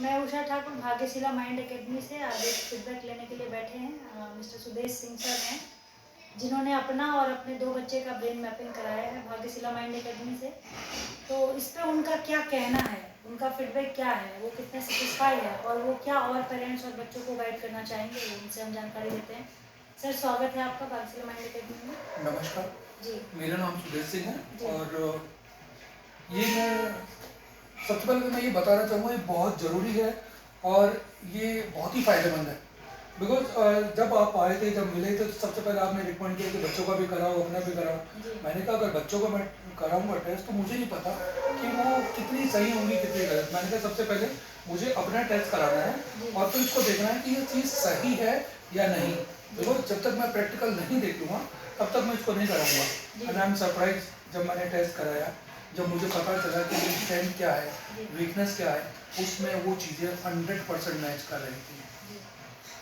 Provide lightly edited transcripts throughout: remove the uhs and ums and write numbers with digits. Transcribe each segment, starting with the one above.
मैं Usha Thakur भाग्यशिला mind academy से आज एक फीडबैक लेने के लिए बैठे हैं। मिस्टर सुदेश सिंह सर हैं, जिन्होंने अपना और अपने 2 बच्चे का ब्रेन मैपिंग कराया है भाग्यशिला माइंड एकेडमी से। तो इस पे उनका क्या कहना है, उनका फीडबैक क्या है, वो कितने सेटिस्फाई है और वो क्या और पेरेंट्स और बच्चों को गाइड करना चाहेंगे, उनसे हम जानकारी लेते हैं। सर, स्वागत है आपका भाग्यशिला माइंड एकेडमी में। नमस्कार जी। मेरा नाम सुदेश सिंह जी। है और ये मैं सबसे पहले तो मैं ये बताना चाहूँगा ये बहुत ज़रूरी है और ये बहुत ही फ़ायदेमंद है। बिकॉज जब आप आए थे, जब मिले थे, तो सबसे पहले आपने रिकमेंड किया कि बच्चों का भी कराओ, अपना भी कराओ। जी। मैंने कहा अगर बच्चों का मैं कराऊंगा टेस्ट तो मुझे नहीं पता कि वो कितनी सही होंगी कितनी गलत। मैंने कहा सबसे पहले मुझे अपना टेस्ट कराना है जी। और फिर उसको देखना है कि ये चीज़ सही है या नहीं। बिकॉज जब तक मैं प्रैक्टिकल नहीं देख लूँगा तब तक मैं इसको नहीं कराऊंगा। एंड आई एम सरप्राइज जब मैंने टेस्ट कराया, जब मुझे पता चला कि मेरी स्ट्रेंथ क्या है, वीकनेस क्या है, उसमें वो चीज़ें 100% मैच कर रही थी।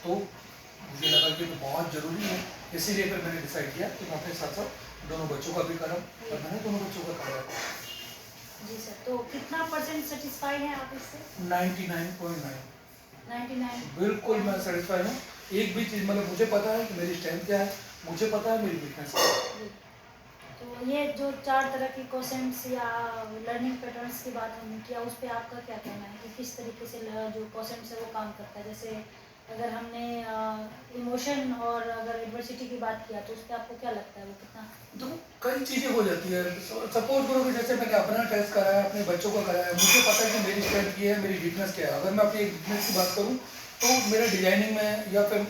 तो मुझे लगा कि तो बहुत ज़रूरी है, इसीलिए फिर मैंने डिसाइड किया कि मैं अपने साथ साथ दोनों बच्चों का भी कराऊँ और मैंने दोनों बच्चों का कराया। जी सर, तो कितना परसेंट सेटिस्फाई हैं आप इससे? 99.9 99। बिल्कुल मैं सेटिस्फाई हूँ। एक भी चीज़ मतलब मुझे पता है कि मेरी स्ट्रेंथ क्या है, मुझे पता है मेरी वीकनेस क्या है। तो ये जो 4 तरह के क्वेश्चंस या लर्निंग पैटर्न्स की बात हमने किया, उस पे आपका क्या कहना है कि किस तरीके से जो क्वेश्चंस है वो काम करता है? जैसे अगर हमने इमोशन और अगर एडवर्सिटी की बात किया तो उस पे आपको क्या लगता है वो कितना? तो कई चीज़ें हो जाती है। सपोज करो कि जैसे मैंने अपना टेस्ट कराया, अपने बच्चों का कराया, मुझे पता है कि मेरी स्ट्रेंथ ये है, मेरी वीकनेस क्या है। अगर मैं अपनी वीकनेस की बात करूँ तो मेरा डिजाइनिंग में या फिर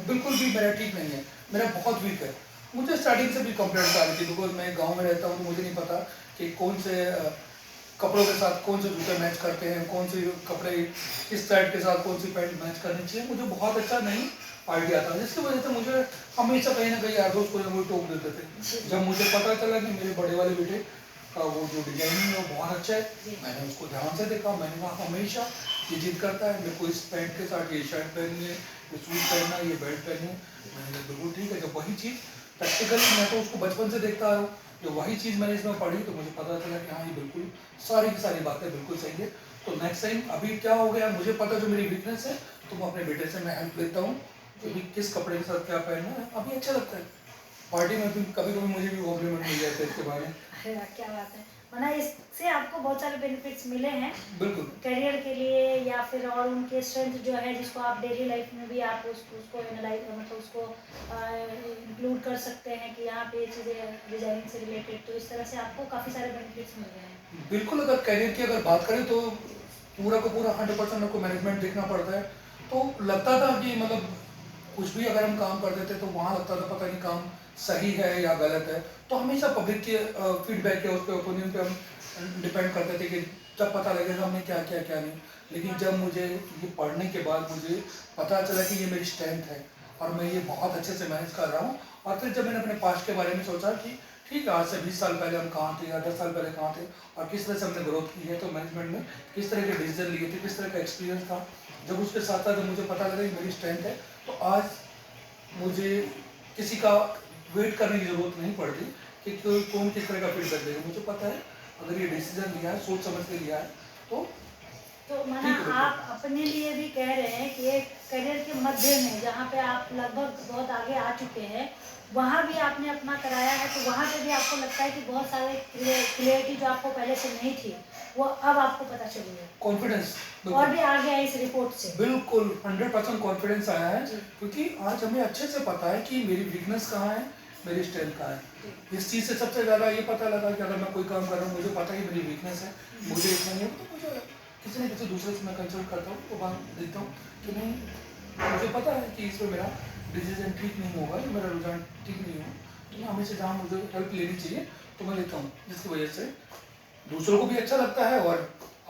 बिल्कुल भी मेरा ठीक नहीं है, मेरा बहुत वीक है। मुझे स्टार्टिंग से भी कंप्लेंट्स आ रही थी बिकॉज मैं गांव में रहता हूँ तो मुझे नहीं पता कि कौन से कपड़ों के साथ कौन से जूते मैच करते हैं, कौन से कपड़े किस शर्ट के साथ कौन सी पैंट मैच करनी चाहिए। मुझे बहुत अच्छा नहीं आइडिया था, जिसकी वजह से मुझे हमेशा कहीं ना कहीं यार दोस्त कोई ना कोई टोक देते थे। जब मुझे पता चला कि मेरे बड़े वाले बेटे का वो जो डिजाइनिंग है वो बहुत अच्छा है, मैंने उसको ध्यान से देखा। मैंने कहा हमेशा ये जिद करता है मेरे को इस पैंट के साथ ये शर्ट पहननी है, ये सूट पहनना है, ये बेल्ट पहननी है। मैंने कहा बिल्कुल ठीक है। जब वही चीज़ प्रैक्टिकली मैं तो उसको बचपन से देखता आ रहा हूँ, जो वही चीज़ मैंने इसमें पढ़ी तो मुझे पता चला कि हाँ ये बिल्कुल सारी की सारी बातें बिल्कुल सही है। तो नेक्स्ट टाइम अभी क्या हो गया, मुझे पता जो मेरी वीकनेस है तो मैं अपने बेटे से मैं हेल्प लेता हूँ कि किस कपड़े के साथ क्या पहनना है। अभी अच्छा लगता है, पार्टी में भी कभी कभी मुझे भी कॉम्प्लीमेंट मिल जाता है इसके बारे में। अरे वाह, क्या बात है! मतलब इससे आपको बहुत सारे बेनिफिट्स मिले हैं बिल्कुल करियर के लिए, या फिर और उनके स्ट्रेंथ जो है जिसको आप डेली लाइफ में भी आप उसको एनालाइज मतलब उसको इंक्लूड कर सकते हैं कि यहाँ पे ये चीज़ें डिजाइनिंग से रिलेटेड, तो इस तरह से आपको काफ़ी सारे बेनिफिट्स मिल रहे हैं। बिल्कुल। अगर करियर की अगर बात करें तो पूरा का पूरा 100% मेरे को मैनेजमेंट देखना पड़ता है। तो लगता था कि मतलब कुछ भी अगर हम काम कर देते तो वहाँ लगता था पता नहीं काम सही है या गलत है। तो हमेशा पब्लिक के फीडबैक या उसके ओपिनियन पे हम डिपेंड करते थे कि जब पता लगेगा हमने क्या किया क्या नहीं। लेकिन जब मुझे ये पढ़ने के बाद मुझे पता चला कि ये मेरी स्ट्रेंथ है और मैं ये बहुत अच्छे से मैनेज कर रहा हूँ। और फिर जब मैंने अपने पास्ट के बारे में सोचा कि ठीक है आज से 20 साल पहले हम कहाँ थे या 10 साल पहले कहाँ थे और किस तरह से हमने ग्रोथ की है, तो मैनेजमेंट में किस तरह के डिसीजन लिए थे, किस तरह का एक्सपीरियंस था, जब उसके साथ साथ मुझे पता लगा कि मेरी स्ट्रेंथ है, तो आज मुझे किसी का वेट करने की ज़रूरत नहीं पड़ती कि कौन किस तरह का फीडबैक देगा। मुझे पता है अगर ये डिसीजन लिया है, सोच समझ के लिया है तो माना ठीक है। आप अपने लिए भी कह रहे हैं कि एक करियर के मध्य में जहाँ पे आप लगभग बहुत आगे आ चुके हैं, वहाँ भी आपने अपना कराया है, तो वहाँ पे भी आपको लगता है कि बहुत सारे क्लियरिटी जो आपको पहले से नहीं थी वो अब आपको पता चली है, कॉन्फिडेंस और भी आगे है इस रिपोर्ट से? बिल्कुल 100% कॉन्फिडेंस आया है क्योंकि आज हमें अच्छे से पता है कि मेरी वीकनेस कहाँ है, मेरी स्ट्रेंथ कहाँ है। इस चीज़ से सबसे ज़्यादा ये पता लगा कि अगर मैं कोई काम कर रहा हूँ मुझे पता है मेरी वीकनेस है, मुझे इतना नहीं है, तो मुझे किसी न किसी दूसरे से मैं कंसल्ट करता हूँ तो बात देखता हूँ कि नहीं मुझे पता है कि इसमें मेरा डिसीजन ठीक नहीं होगा या मेरा रुझान ठीक नहीं होगा, तो मैं हमेशा जहाँ मुझे हेल्प लेनी चाहिए तो मैं लेता हूँ, जिसकी वजह से दूसरों को भी अच्छा लगता है और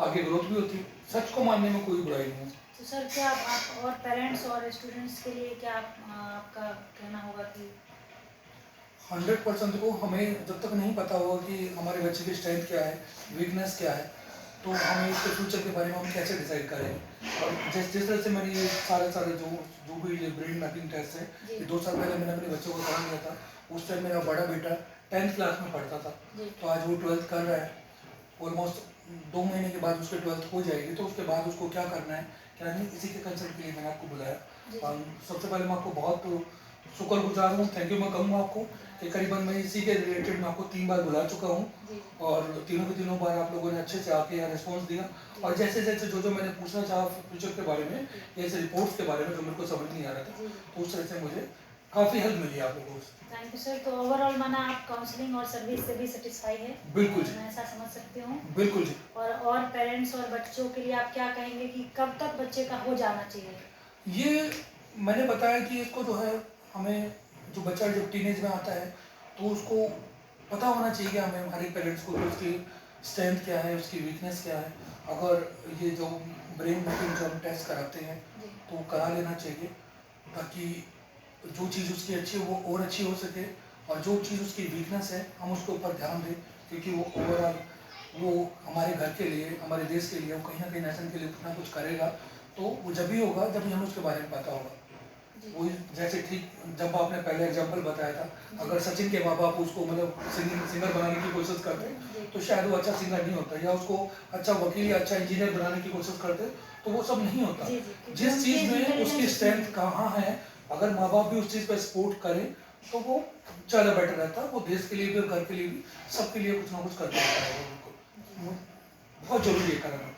आगे ग्रोथ भी होती है। सच को मानने में कोई बुराई नहीं है। तो सर, क्या आप और पेरेंट्स और स्टूडेंट्स के लिए क्या आपका कहना होगा कि 100% को हमें जब तक नहीं पता होगा कि हमारे बच्चे की स्ट्रेंथ क्या है, वीकनेस क्या है, तो हमें इसके फ्यूचर के बारे में हम कैसे डिसाइड करेंगे। और जिस जिस तरह से मैंने ये सारे सारे जो भी ये ब्रेन मैपिंग टेस्ट है, ये 2 साल पहले मैंने अपने बच्चों को करा लिया था। उस टाइम मेरा बड़ा बेटा 10th क्लास में पढ़ता था, तो आज वो 12th कर रहा है। ऑलमोस्ट 2 महीने के बाद उसके 12th हो जाएगी, तो उसके बाद उसको क्या करना है क्या नहीं, इसी के कंसल्ट के लिए मैंने आपको बुलाया। जी। और सबसे पहले मैं आपको बहुत शुक्रगुजार हूँ, थैंक यू मैं कहूँगा आपको कि करीबन मैं इसी के रिलेटेड मैं आपको 3 बार बुला चुका हूँ जी। और तीनों के तीनों बार आप लोगों ने अच्छे से आके यहाँ रिस्पॉन्स दिया। और जैसे जैसे जो मैंने पूछना चाहा फ्यूचर के बारे में, जैसे रिपोर्ट्स के बारे में जो मेरे को समझ नहीं आ रहा था, जी। तो उस तरह से मुझे काफ़ी हेल्प मिली आप लोगों से। Thank you sir. तो ओवरऑल माना आप काउंसलिंग और सर्विस से भी सेटिस्फाई है? बिल्कुल और जी। मैं ऐसा समझ सकती हूँ। बिल्कुल जी। और पेरेंट्स और बच्चों के लिए आप क्या कहेंगे कि कब तक बच्चे का हो जाना चाहिए? ये मैंने बताया कि इसको जो है, हमें जो बच्चा जब टीनेज में आता है तो उसको पता होना चाहिए कि हमें हमारे पेरेंट्स को कि उसकी स्ट्रेंथ क्या है, उसकी वीकनेस क्या है। अगर ये जो ब्रेन मैपिंग जो हम टेस्ट कराते हैं जी। तो करा लेना चाहिए, ताकि जो चीज़ उसकी अच्छी है वो और अच्छी हो सके, और जो चीज़ उसकी वीकनेस है हम उसके ऊपर ध्यान दें, क्योंकि वो ओवरऑल वो हमारे घर के लिए, हमारे देश के लिए, वो कहीं ना कहीं नेशन के लिए कुछ ना कुछ करेगा। तो वो जब भी होगा जब भी हमें उसके बारे में पता होगा। जी। वही जैसे ठीक जब आपने पहले एग्जांपल बताया था, अगर सचिन के माँ बाप उसको मतलब सिंगर बनाने की कोशिश करते जी। तो शायद वो अच्छा सिंगर नहीं होता, या उसको अच्छा वकील या अच्छा इंजीनियर बनाने की कोशिश करते तो वो सब नहीं होता। जी, जी, क्योंकि जिस उनकी चीज़ में intelligence उसकी उसमें स्ट्रेंथ है। कहाँ है, अगर माँ बाप भी उस चीज़ पर सपोर्ट करें तो वो ज़्यादा बेटर रहता है। वो देश के लिए भी और घर के लिए भी, सबके लिए कुछ ना कुछ करता रहता है। जी। वो बहुत जरूरी है करना।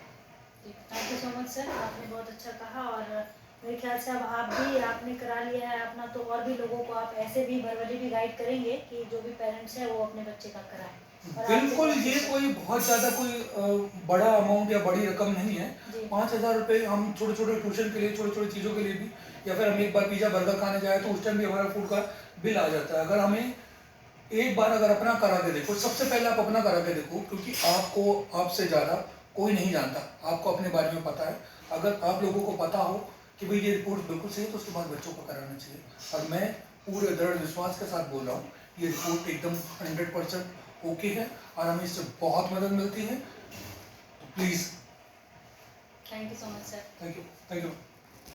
Thank you so much sir, आपने बहुत अच्छा कहा। और मेरे ख्याल से अब आपने करा लिया है अपना, तो और भी लोगों को आप ऐसे भी वर्बली भी गाइड करेंगे कि जो भी पेरेंट्स हैं वो अपने बच्चे का कराएं। और आपके बिल्कुल, तरफ से ये सर। कोई बहुत ज़्यादा कोई बड़ा अमाउंट या बड़ी रकम नहीं है। जी। 5,000 रुपये हम छोटे छोटे ट्यूशन के लिए, छोटी छोटी चीज़ों के लिए भी, या फिर हम एक बार पिज़्ज़ा बर्गर खाने जाए तो उस टाइम भी हमारा फूड का बिल आ जाता है। अगर हमें एक बार अगर अपना करा के देखो, सबसे पहले आप अपना करा के देखो, क्योंकि आपको आपसे ज़्यादा कोई नहीं जानता, आपको अपने बारे में पता है। अगर आप लोगों को पता हो कि भाई ये रिपोर्ट बिल्कुल सही है, तो उसके बाद बच्चों को कराना चाहिए। और मैं पूरे दृढ़ विश्वास के साथ बोल रहा हूँ, ये रिपोर्ट एकदम 100% ओके है और हमें इससे बहुत मदद मिलती है। तो please, thank you so much sir. Thank you, thank you.